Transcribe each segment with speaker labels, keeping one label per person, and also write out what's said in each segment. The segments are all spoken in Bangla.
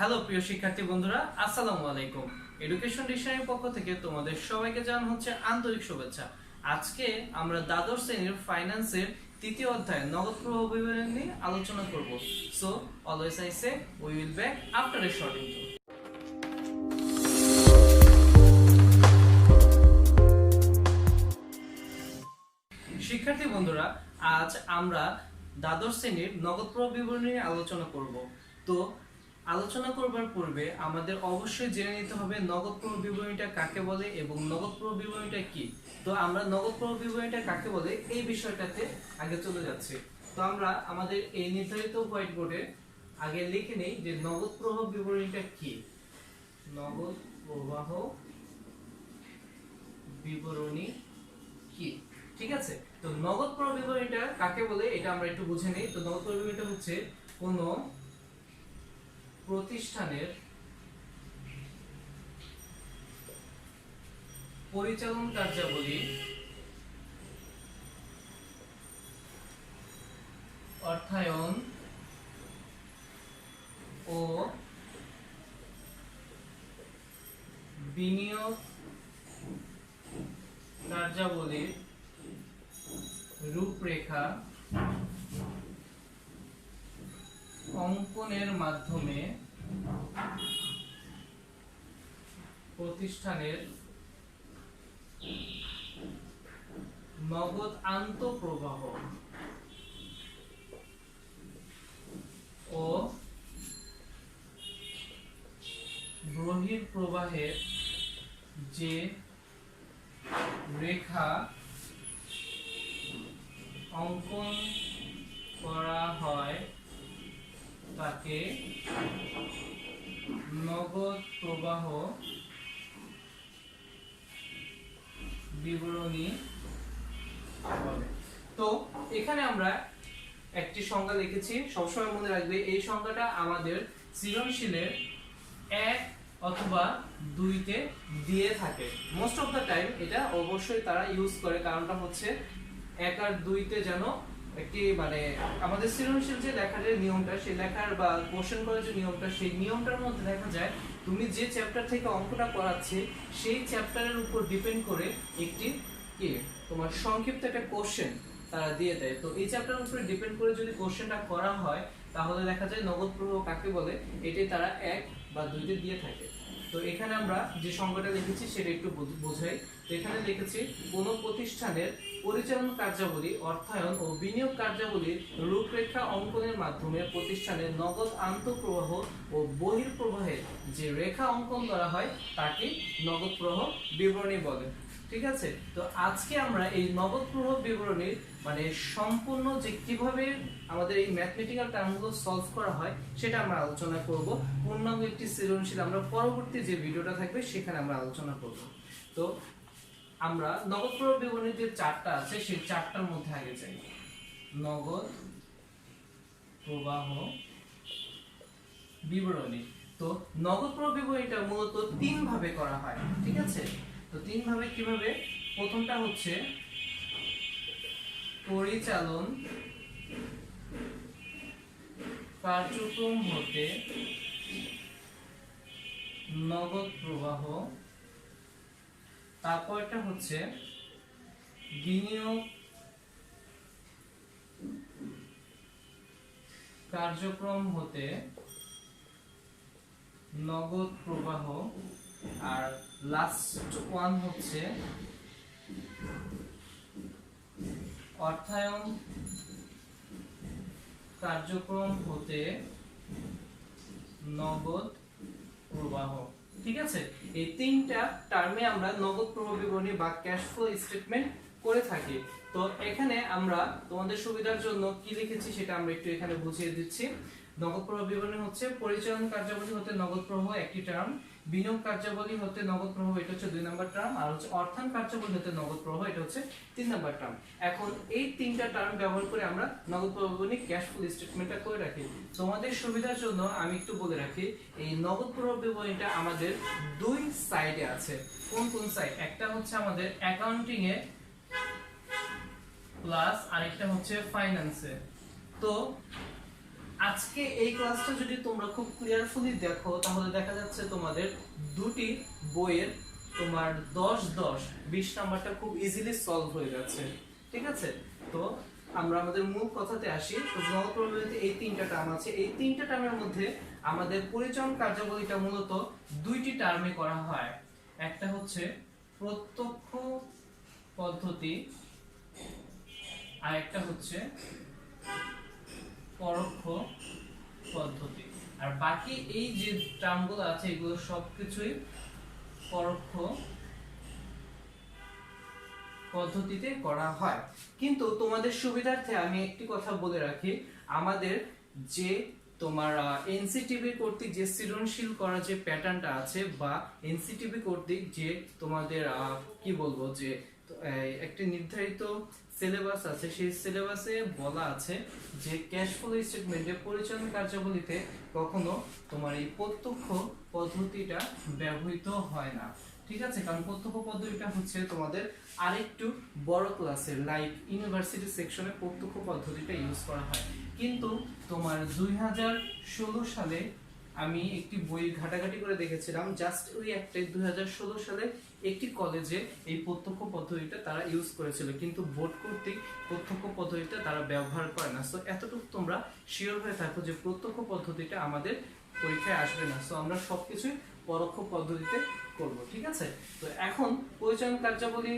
Speaker 1: হ্যালো প্রিয় শিক্ষার্থী বন্ধুরা, আসসালামু আলাইকুম। এডুকেশন ডিকশনারির পক্ষ থেকে তোমাদের সবাইকে জানানো হচ্ছে আন্তরিক শুভেচ্ছা। আজকে আমরা দ্বাদশ শ্রেণীর ফাইন্যান্সের তৃতীয় অধ্যায় নগদ প্রবাহ বিবরণী নিয়ে আলোচনা করব। So always I say we will back after a short intro. শিক্ষার্থী বন্ধুরা, আজ আমরা দ্বাদশ শ্রেণীর নগদ প্রবাহ বিবরণী নিয়ে আলোচনা করব। তো আলোচনা করবার পূর্বে আমাদের অবশ্যই জেনে নিতে হবে নগদ প্রবাহ বিবরণীটা কাকে বলে এবং নগদ প্রবাহ বিবরণীটা কি। তো আমরা নগদ প্রবাহ বিবরণীটা কাকে বলে এই বিষয়টাতে আগে চলে যাচ্ছি। তো আমরা আমাদের এই নির্ধারিত হোয়াইট বোর্ডে আগে লিখে নেই যে নগদ প্রবাহ বিবরণীটা কি। নগদ প্রবাহ বিবরণী কি, ঠিক আছে। তো নগদ প্রবাহ বিবরণীটা কাকে বলে এটা আমরা একটু বুঝে নেই। তো নগদ প্রবাহ বিবরণীটা হচ্ছে কোন প্রতিষ্ঠানের পরিচালন কার্যাবলী অর্থায়ন ও বিনিয়োগ কার্যাবলীর রূপরেখা অঙ্কনের মাধ্যমে প্রতিষ্ঠানের নগদ আন্তঃপ্রবাহ ও বহিঃপ্রবাহের যে রেখা অঙ্কন করা হয় তাকে নগদ প্রবাহ বিবরণী বলে। তো এখানে আমরা একটি সংজ্ঞা লিখেছি, সবসময় মনে রাখবে এই সংজ্ঞাটা আমাদের সৃজনশীলের 1 অথবা 2তে দিয়ে থাকে। মোস্ট অফ দা টাইম এটা অবশ্যই তারা ইউজ করে, কারণটা হচ্ছে 1 আর 2তে যেন একটি মানে আমাদের সৃজনশীল যে লেখার যে নিয়মটা, সেই লেখার বা কোশ্চেন করার যে নিয়মটা, সেই নিয়মটার মধ্যে দেখা যায় তুমি যে চ্যাপ্টার থেকে অঙ্কটা করাচ্ছে সেই চ্যাপ্টারের উপর ডিপেন্ড করে একটি কি তোমার সংক্ষিপ্ত একটা কোশ্চেন তারা দিয়ে দেয়। তো এই চ্যাপ্টারের উপরে ডিপেন্ড করে যদি কোশ্চেনটা করা হয় তাহলে দেখা যায় নগদ প্রবাহ কাকে বলে এটাই তারা 1 বা 2তে দিয়ে থাকে। তো এখানে আমরা যে সংজ্ঞাটা লিখেছি সেটা একটু বোঝাই। তো এখানে লিখেছি কোন প্রতিষ্ঠানের পরিচালন কার্যাবলী অর্থায়ন ও বিনিয়োগ কার্যাবলীর রূপরেখা অঙ্কনের মাধ্যমে প্রতিষ্ঠানের নগদ আন্তঃপ্রবাহ ও বহিঃপ্রবাহের যে রেখা অঙ্কন করা হয় তাকে নগদ প্রবাহ বিবরণী বলে, ঠিক আছে। তো আজকে আমরা এই নগদ প্রবাহ বিবরণীর মানে সম্পূর্ণ যে কিভাবে আমাদের এই ম্যাথমেটিক্যাল টার্মগুলো সলভ করা হয় সেটা আমরা আলোচনা করব। পূর্ণাঙ্গ একটি সৃজনশীল আমরা পরবর্তী যে ভিডিওটা থাকবে সেখানে আমরা আলোচনা করব। তো আমরা নগদ প্রবাহ বিবরণীর যে চারটা আছে সেই চারটার মধ্যে আগে যাই। নগদ প্রবাহ বিবরণী। তো নগদ প্রবাহ বিবরণীটা মূলত 3 ভাবে করা হয়, ঠিক আছে। তো 3 ভাবে কিভাবে? প্রথমটা হচ্ছে পরিচালন কার্যক্রম হতে নগদ প্রবাহ, তারপরটা হচ্ছে বিনিয়োগ কার্যক্রম হতে নগদ প্রবাহ, আর লাস্ট ওয়ান হচ্ছে অর্থায়ন কার্যক্রম হতে নগদ প্রবাহ, ঠিক আছে। এই 3টা টার্মে আমরা নগদ প্রবাহ বিবরণী বা ক্যাশ ফ্লো স্টেটমেন্ট করে থাকি। তো এখানে আমরা তোমাদের সুবিধার জন্য কি লিখেছি সেটা আমরা একটু এখানে বুঝিয়ে দিচ্ছি। নগদ প্রবাহ বিবরণী হচ্ছে পরিচালন কার্যাবলী হতে নগদ প্রবাহ একটি টার্ম, বিনিয়োগ কার্যাবলী হতে নগদ প্রবাহ এটা হচ্ছে 2 নাম্বার টার্ম, আর হচ্ছে অর্থায়ন কার্যাবলী হতে নগদ প্রবাহ এটা হচ্ছে 3 নাম্বার টার্ম। এখন এই 3টা টার্ম ব্যবহার করে আমরা নগদ প্রবাহ বিবরণী ক্যাশ ফ্লো স্টেটমেন্টটা করে রাখি। তোমাদের সুবিধার জন্য আমি একটু বলে রাখি, এই নগদ প্রবাহ বিবরণীটা আমাদের 2 সাইডে আছে। কোন কোন সাইড? একটা হচ্ছে আমাদের অ্যাকাউন্টিং এ প্লাস আরেকটা হচ্ছে ফাইন্যান্সে। তো আজকে এই ক্লাসটা যদি তোমরা খুব ক্লিয়ারফুলি দেখো তাহলে দেখা যাচ্ছে তোমাদের দুটি বইয়ের তোমার 10-10 20 নাম্বারটা খুব ইজিলি সলভ হয়ে যাচ্ছে। ঠিক আছে, তো আমরা আমাদের মূল কথাতে আসি। তো জল প্রবাবিলিতে এই তিনটা টার্ম আছে, এই তিনটা টার্মের মধ্যে আমাদের পরিচয়ন কার্যাবলীটা মূলত দুইটি টার্মে করা হয়। একটা হচ্ছে প্রত্যক্ষ পদ্ধতি আর একটা হচ্ছে পরোক্ষ পদ্ধতি। আর বাকি এই যে টার্মগুলো আছে এগুলো সবকিছুই পরোক্ষ পদ্ধতিতে করা হয়। কিন্তু তোমাদের সুবিধার্থে আমি একটি কথা বলে রাখি, আমাদের যে তোমার এনসিটিভি কর্তৃক যে সৃজনশীল করার যে প্যাটার্নটা আছে বা এনসিটিভি কর্তৃক যে তোমাদের কি বলবো যে একটি নির্ধারিত সিলেবাস আছে, সেই সিলেবাসে বলা আছে যে ক্যাশ ফ্লো স্টেটমেন্টে পরিচালন কার্যাবলীতে কখনো তোমার এই প্রত্যক্ষ পদ্ধতিটা ব্যবহৃত হয় না। ঠিক আছে, কারণ প্রত্যক্ষ পদ্ধতিটা হচ্ছে তোমাদের আরেকটু বড় ক্লাসের লাইক ইউনিভার্সিটি সেকশনে প্রত্যক্ষ পদ্ধতিটা ইউজ করা হয়। কিন্তু তোমার 2016 সালে আমি একটি বই ঘাটাঘাটি করে দেখেছিলাম, জাস্ট ওই একটাই 2016 সালে একটি কলেজে এই প্রত্যক্ষ পদ্ধতিটা তারা ইউজ করেছিল, কিন্তু বোর্ড কর্তৃক প্রত্যক্ষ পদ্ধতিটা তারা ব্যবহার করে না। সো এতটুকু তোমরা শিওর হয়ে থাকো যে প্রত্যক্ষ পদ্ধতিটা আমাদের পরীক্ষায় আসবে না। সো আমরা সবকিছুই পরোক্ষ পদ্ধতিতে করব। ঠিক আছে, তো এখন পরিচালন কার্যাবলী,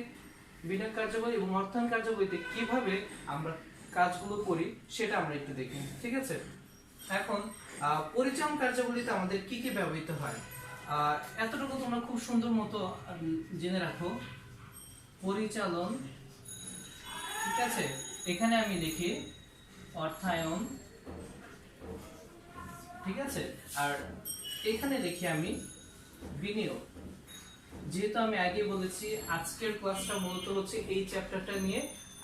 Speaker 1: বিনিয়োগ কার্যাবলী এবং অর্থায়ন কার্যাবলীতে কিভাবে আমরা কাজগুলো করি সেটা আমরা একটু দেখি। ঠিক আছে, এখন পরিচালন কার্যাবলীতে আমাদের কি কি ব্যবহৃত হয় এতটুকু তোমরা খুব সুন্দর মতো জেনে রাখো। পরিচালন, ঠিক আছে, এখানে আমি লিখি অর্থায়ন, ঠিক আছে, আর এখানে লিখি আমি বিনিয়োগ। যেহেতু আমি আগে বলেছি আজকের ক্লাসটা মূলত হচ্ছে এই চ্যাপ্টারটা নিয়ে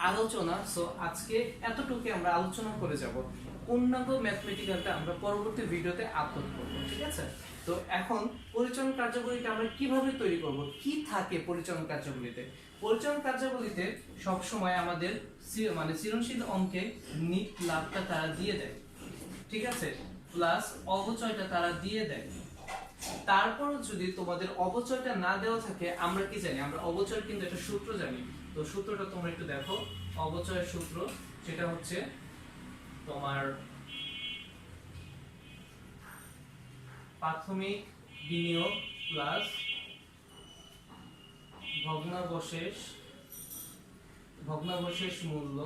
Speaker 1: আলোচনা, সো আজকে এতটুকু আমরা আলোচনা করে যাব। পূর্ণাঙ্গ ম্যাথমেটিক্যালটা আমরা পরবর্তী ভিডিওতে আপলোড করব। ঠিক আছে, তো এখন পরিচালন কার্যাবলীটা আমরা কিভাবে তৈরি করব, কি থাকে পরিচালন কার্যাবলীতে। পরিচালন কার্যাবলীতে সব সময় আমাদের মানে সৃজনশীল অঙ্কে নিট লাভটা তারা দিয়ে দেয়, ঠিক আছে, প্লাস অবচয়টা তারা দিয়ে দেয়। তারপর যদি তোমাদের অবচয়টা না দেওয়া থাকে, আমরা কি জানি, আমরা অবচয় কিন্তু একটা সূত্র জানি। তো সূত্রটা তোমরা একটু দেখো, অবচয়ের সূত্র সেটা হচ্ছে তোমার প্রাথমিক বিনিয়োগ প্লাস ভগ্নাবশেষ মূল্য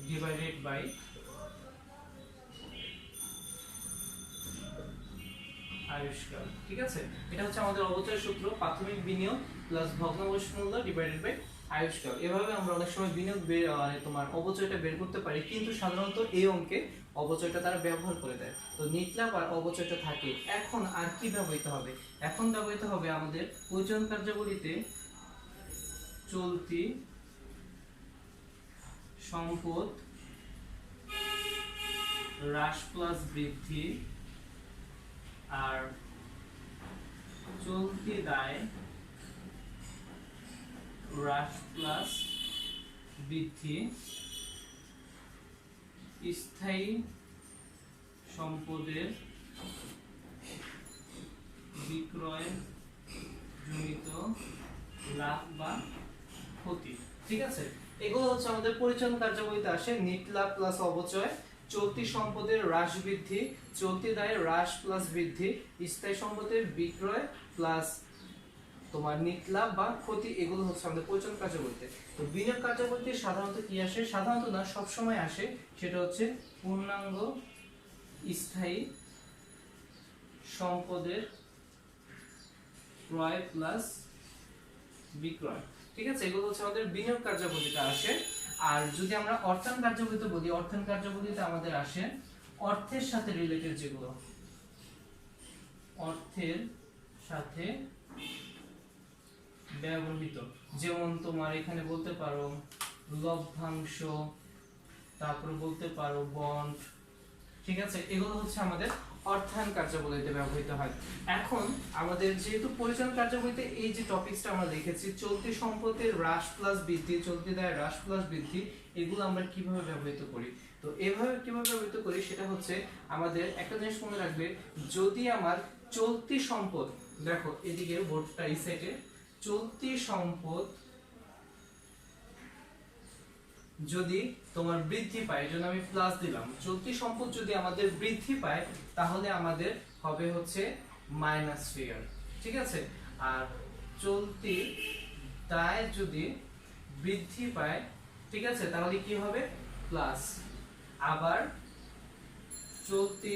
Speaker 1: ডিভাইডেড বাই আয়ুষ্কাল। ঠিক আছে, এটা হচ্ছে আমাদের অবচয় সূত্র, প্রাথমিক বিনিয়োগ প্লাস ভগ্নাবশেষ মূল্য ডিভাইডেড বাই আয়ুষ্কাল। এভাবে আমরা অনেক সময় বিনিয়োগ তোমার অবচয়টা বের করতে পারি, কিন্তু সাধারণত এই অঙ্কে অবচয়টা তারা ব্যবহার করে দেয়। তো নিট লাভ আর অবচয়টা থাকে। এখন আর কি ব্যবহৃত হবে, এখন ব্যবহৃত হবে আমাদের পরিচালন কার্যাবলীতে চলতি সম্পদ হ্রাস প্লাস বৃদ্ধি আর চলতি দায় হ্রাস প্লাস বৃদ্ধি, স্থায়ী সম্পদের বিক্রয় জনিত লাভ বা ক্ষতি। ঠিক আছে, এগুলো হচ্ছে আমাদের পরিচালন কার্যাবলীতে আসে। নিট লাভ প্লাস অবচয়, চলতি সম্পদের হ্রাস বৃদ্ধি, চলতি দায়ের হ্রাস প্লাস বৃদ্ধি, স্থায়ী সম্পদের বিক্রয় প্লাস তোমার নিট লাভ বা ক্ষতি, এগুলো হচ্ছে আমাদের পরিচালন কার্যাবলীতে। তো বিনিয়োগ কার্যাবলীতে সাধারণত কি আসে, সাধারণত না সব সময় আসে, সেটা হচ্ছে পূর্ণাঙ্গ স্থায়ী সম্পদের ক্রয় প্লাস বিক্রয়। ঠিক আছে, এগুলো হচ্ছে আমাদের বিনিয়োগ কার্যাবলীতে আসে। আর যদি আমরা অর্থায়ন কার্যাবলীতে বলি, অর্থায়ন কার্যাবলীতে আমাদের আসে অর্থের সাথে রিলেটেড, যেগুলো অর্থের সাথে ব্যবহৃত, যেমন তোমার এখানে বলতে পারো লভ্যাংশ, তারপর বলতে পারো বন্ড। ঠিক আছে, এগুলো হচ্ছে আমাদের অর্থায়ন কার্যাবলীতে ব্যবহৃত হয়। এখন আমাদের যেহেতু পরিচালন কার্যাবলীতে এই যে টপিকসটা আমরা দেখেছি, চলতি সম্পদের হ্রাস প্লাস বৃদ্ধি, চলতি দায় হ্রাস প্লাস বৃদ্ধি, এগুলো আমরা কিভাবে ব্যবহৃত করি। তো এভাবে কিভাবে ব্যবহৃত করি সেটা হচ্ছে আমাদের একটা জিনিস মনে রাখবে, যদি আমার চলতি সম্পদ, দেখো এদিকে বোর্ডটা এই সাইডে, চলতি সম্পদ যদি তোমার বৃদ্ধি পায়, এজন্য আমি প্লাস দিলাম, চলতি সম্পদ যদি আমাদের বৃদ্ধি পায় তাহলে আমাদের হবে হচ্ছে মাইনাস ফিগার, ঠিক আছে। আর চলতি দায় যদি বৃদ্ধি পায়, ঠিক আছে, তাহলে কি হবে প্লাস। আবার চলতি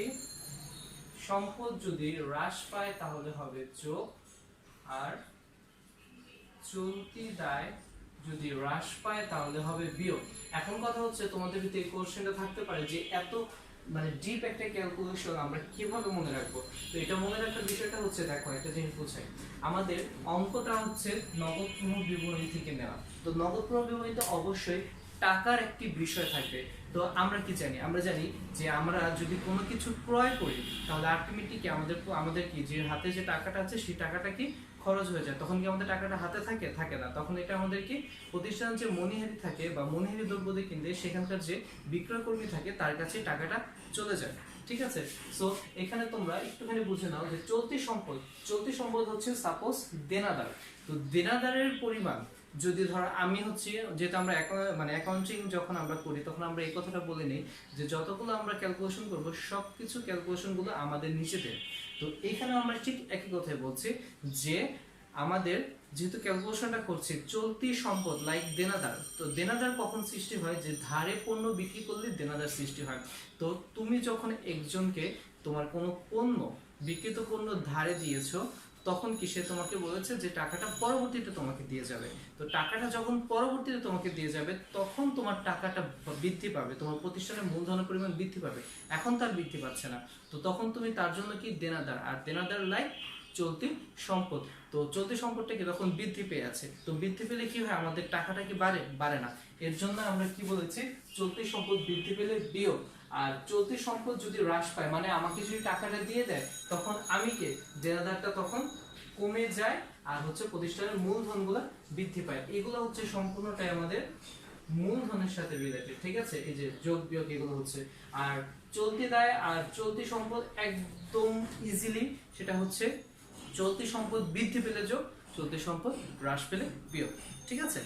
Speaker 1: সম্পদ যদি হ্রাস পায় তাহলে হবে যোগ, আর চলতি দায় যদি হ্রাস পায় তাহলে হবে বিয়োগ। এখন কথা হচ্ছে তোমাদের ভিতরে এই কোশ্চেনটা থাকতে পারে যে এত মানে ডিপ একটা ক্যালকুলেশন আমরা কিভাবে মনে রাখবো। তো এটা মনে রাখার বিষয়টা হচ্ছে, দেখো একটা জিনিস বোঝাই, আমাদের অঙ্কটা হচ্ছে নগদ প্রবাহ বিবরণী থেকে নেওয়া। তো নগদ প্রবাহ বিবরণীতে অবশ্যই টাকার একটি বিষয় থাকবে। তো আমরা কি জানি, আমরা জানি যে আমরা যদি কোনো কিছু ক্রয় করি তাহলে আলটিমেটলি কি আমাদের কি যে হাতে যে টাকাটা আছে সেই টাকাটা কি খরচ হয়ে যায়, তখন কি আমাদের টাকাটা হাতে থাকে, থাকে না। তখন এটা আমাদের কি প্রতিষ্ঠান যে মনিহারি থাকে বা মনিহারি দ্রব্য দিয়ে কিনলে সেখানকার যে বিক্রয় কর্মী থাকে তার কাছে টাকাটা চলে যায়, ঠিক আছে। সো এখানে তোমরা একটুখানি বুঝে নাও যে চলতি সম্পদ হচ্ছে সাপোজ দেনাদার। তো দেনাদারের পরিমাণ যদি ধরো আমি হচ্ছে, যেহেতু আমরা মানে অ্যাকাউন্টিং যখন আমরা করি তখন আমরা এই কথাটা বলে নিই যে যতগুলো আমরা ক্যালকুলেশন করব সবকিছু ক্যালকুলেশনগুলো আমাদের নিজেদের। তো এখানে আমরা ঠিক একই কথাই বলছি যে আমাদের যেহেতু ক্যালকুলেশনটা করছি চলতি সম্পদ লাইক দেনাদার, তো দেনাদার কখন সৃষ্টি হয়, যে ধারে পণ্য বিক্রি করলে দেনাদার সৃষ্টি হয়। তো তুমি যখন একজনকে তোমার কোনো পণ্য, বিক্রিত পণ্য ধারে দিয়েছো, তখন কি সে তোমাকে বলেছে যে টাকাটা পরবর্তীতে তোমাকে দিয়ে যাবে। তো টাকাটা যখন পরবর্তীতে তোমাকে দিয়ে যাবে তখন তোমার টাকাটা বৃদ্ধি পাবে, তোমার প্রতিষ্ঠানের মূলধনের পরিমাণ বৃদ্ধি পাবে। এখন তার বৃদ্ধি পাচ্ছে না, তো তখন তুমি তার জন্য কি দেনাদার, আর দেনাদার লাইক চলতি সম্পদ। তো চলতি সম্পদটা কি তখন বৃদ্ধি পেয়ে আছে, তো বৃদ্ধি পেলে কি হয়, আমাদের টাকাটা কি বাড়ে না। এর জন্য আমরা কি বলেছি, চলতি সম্পদ বৃদ্ধি পেলে বিয়োগ। আর চলতি সম্পদ যদি হ্রাস পায় মানে আমাকে যদি টাকাটা দিয়ে দেয় তখন আমি কে দেনাদারটা তখন কমে যায়, আর হচ্ছে প্রতিষ্ঠানের মূলধনগুলো বৃদ্ধি পায়। এগুলো হচ্ছে সম্পূর্ণটাই আমাদের মূলধনের সাথে রিলেটেড, ঠিক আছে। এই যে যোগ বিয়োগ এগুলো হচ্ছে। আর চলতি দায় আর চলতি সম্পদ একদম ইজিলি সেটা হচ্ছে চলতি সম্পদ বৃদ্ধি পেলে যোগ, চলতি সম্পদ হ্রাস পেলে বিয়োগ, ঠিক আছে।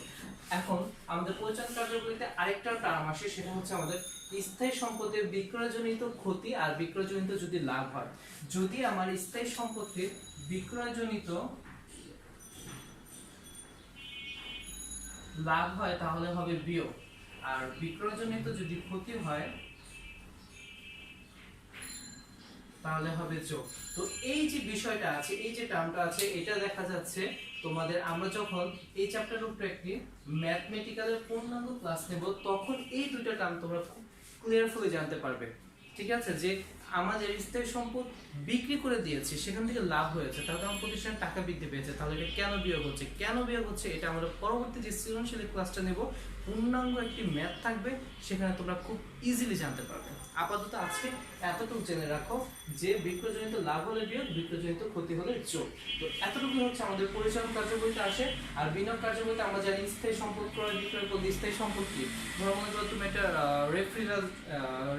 Speaker 1: এখন আমাদের পরিচালন কার্যবলিতে আরেকটা টার্ম আসে, সেটা হচ্ছে আমাদের স্থায়ী সম্পদের বিক্রয়জনিত ক্ষতি আর বিক্রয়জনিত যদি লাভ হয়। যদি আমার স্থায়ী সম্পত্তির বিক্রয়জনিত লাভ হয় তাহলে হবে বিয়োগ, আর বিক্রয়জনিত যদি ক্ষতি হয় তাহলে হবে যোগ। তো এই যে বিষয়টা আছে, এই যে টার্মটা আছে, এটা দেখা যাচ্ছে তোমাদের আমরা যখন এই চ্যাপ্টারের উপরে একটি ম্যাথমেটিক্যালের পূর্ণাঙ্গ ক্লাস নেব তখন এই দুটো টার্ম তোমরা খুব ক্লিয়ারফুলি জানতে পারবে, ঠিক আছে। যে আমাদের স্থায়ী সম্পদ বিক্রি করে দিয়েছে, সেখান থেকে লাভ হয়েছে, তাহলে আমার প্রতিষ্ঠান টাকা বৃদ্ধি পেয়েছে, তাহলে এটা কেন বিয়োগ হচ্ছে, এটা আমরা পরবর্তী যে সৃজনশীল ক্লাসটা নেব পূর্ণাঙ্গ একটি ম্যাথ থাকবে, সেখানে তোমরা খুব ইজিলি জানতে পারবে। আপাতত আজকে এতটুকু জেনে রাখো যে বিক্রয়জনিত লাভ হলে বিয়োগ, বিক্রয়জনিত ক্ষতি হলে যোগ। তো এতটুকু হচ্ছে আমাদের পরিচালন কার্যবলিতে আসে। আর বিনিয়োগ কার্যবলিতে আমরা জানি স্থায়ী সম্পদ ক্রয় বিক্রয় করলে স্থায়ী সম্পদ কি, ধরো মনে করো তুমি একটা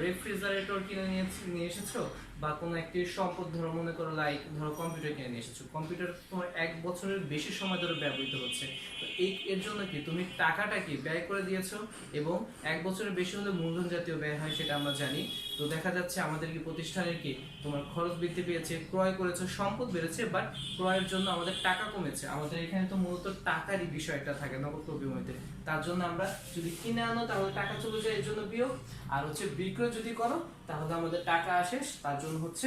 Speaker 1: রেফ্রিজারেটর কিনে নিয়ে এসেছো, বা কোনো একটি সম্পদ ধরো মনে করো লাইক ধরো কম্পিউটার কিনে নিয়ে এসেছো, কম্পিউটার তোমার 1 বছরের বেশি সময় ধরে ব্যবহৃত হচ্ছে। তো এর জন্য কি তুমি টাকাটা কি ব্যয় করে দিয়েছো, এবং 1 বছরের বেশি হলে মূলধন জাতীয় ব্যয় হয় সেটা আমরা জানি। তো দেখা যাচ্ছে আমাদের কি প্রতিষ্ঠানের কি তোমার খরচ বৃদ্ধি পেয়েছে, ক্রয় করেছো, সম্পদ বেড়েছে, বাট ক্রয়ের জন্য আমাদের টাকা কমেছে। আমাদের এখানে তো মূলত টাকারই বিষয়টা থাকে নগদ প্রবিমতে, তার জন্য আমরা যদি কিনে আনো তাহলে টাকা চলে যায়, এর জন্য বিয়োগ। আর হচ্ছে বিক্রয় যদি করো তাহলে আমাদের টাকা আসে, তার জন্য হচ্ছে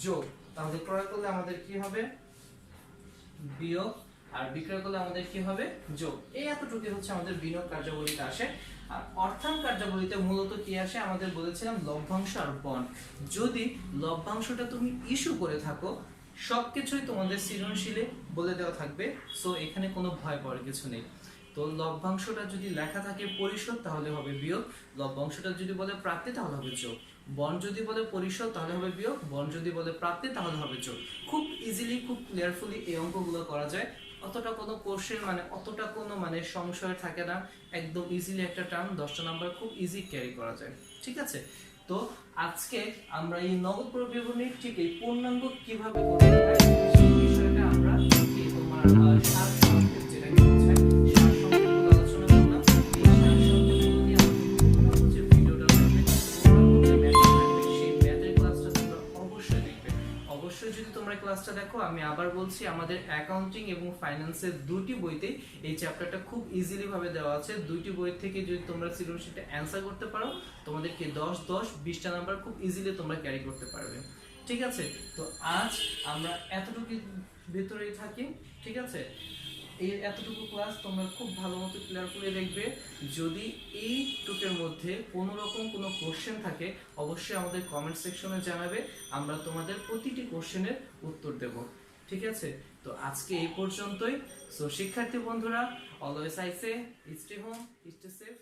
Speaker 1: যোগ। তাহলে ক্রয় করলে আমাদের কি হবে বিয়োগ, আর বিক্রয় করলে আমাদের কি হবে যোগ। এই এতটুকু হচ্ছে আমাদের বিনিয়োগ কার্যাবলীতে আসে। আর অর্থায়ন কার্যাবলীতে মূলত কি আসে, আমাদের বলেছিলাম লভ্যাংশ আর বন্ড। যদি লভ্যাংশটা তুমি ইস্যু করে থাকো, সবকিছুই তোমাদের সৃজনশীলে বলে দেওয়া থাকবে, সো এখানে কোনো ভয় পাওয়ার কিছু নেই। তো লভ্যাংশটা যদি লেখা থাকে পরিশোধ তাহলে হবে বিয়োগ, লভ্যাংশটা যদি বলে প্রাপ্তি তাহলে হবে যোগ, বন্ড যদি বলে পরিশোধ তাহলে হবে বিয়োগ, বন্ড যদি বলে প্রাপ্তি তাহলে হবে যোগ। খুব ইজিলি খুব ক্লিয়ারফুলি এই অঙ্কগুলো করা যায়, অতটা কোনো কোশ্চেন অতটা কোনো সংশয় থাকে না, একদম ইজিলি একটা টার্ম 10টা নাম্বার খুব ইজি ক্যারি করা যায়। ঠিক আছে। তো আজকে আমরা এই নগদ পর্ব বিবরণীর ঠিক এই পূর্ণাঙ্গ কিভাবে করতে হয় সেই বিষয়টা আমরা এই তোমার সারসংক্ষেপ যেটাকে বোঝায় সারসংক্ষেপ আলোচনা করলাম। এই সারসংক্ষেপ নিয়ে আমাদের পূর্ণাঙ্গ যে ভিডিওটা থাকবে, পূর্ণাঙ্গ যে ম্যাথ থাকবে, সেই ম্যাথের ক্লাসটা তোমরা অবশ্যই দেখবে। অবশ্যই যদি তোমরা ক্লাসটা দেখো, আমি আবার বলছি আমাদের অ্যাকাউন্টিং এবং ফাইন্যান্সের দুটি বইতে এই চ্যাপ্টারটা খুব ইজিলি ভাবে দেওয়া আছে। দুইটি বই থেকে যদি তোমরা সৃজনশীলটা অ্যানসার করতে পারো, তোমাদেরকে 10-10-20টা নাম্বার খুব ইজিলি তোমরা ক্যারি করতে পারবে। ঠিক আছে, তো আজ আমরা এতটুকু ভেতরেই থাকি। ঠিক আছে, এই এতটুকু ক্লাস তোমরা খুব ভালো মতো ক্লিয়ার করে দেখবে। যদি এই টুকের মধ্যে কোনো রকম কোনো কোশ্চেন থাকে, অবশ্যই আমাদের কমেন্ট সেকশনে জানাবে, আমরা তোমাদের প্রতিটি কোশ্চেনের উত্তর দেব। ঠিক আছে, তো আজকে এই পর্যন্তই। সো শিক্ষার্থী বন্ধুরা, always I say stay home, stay safe.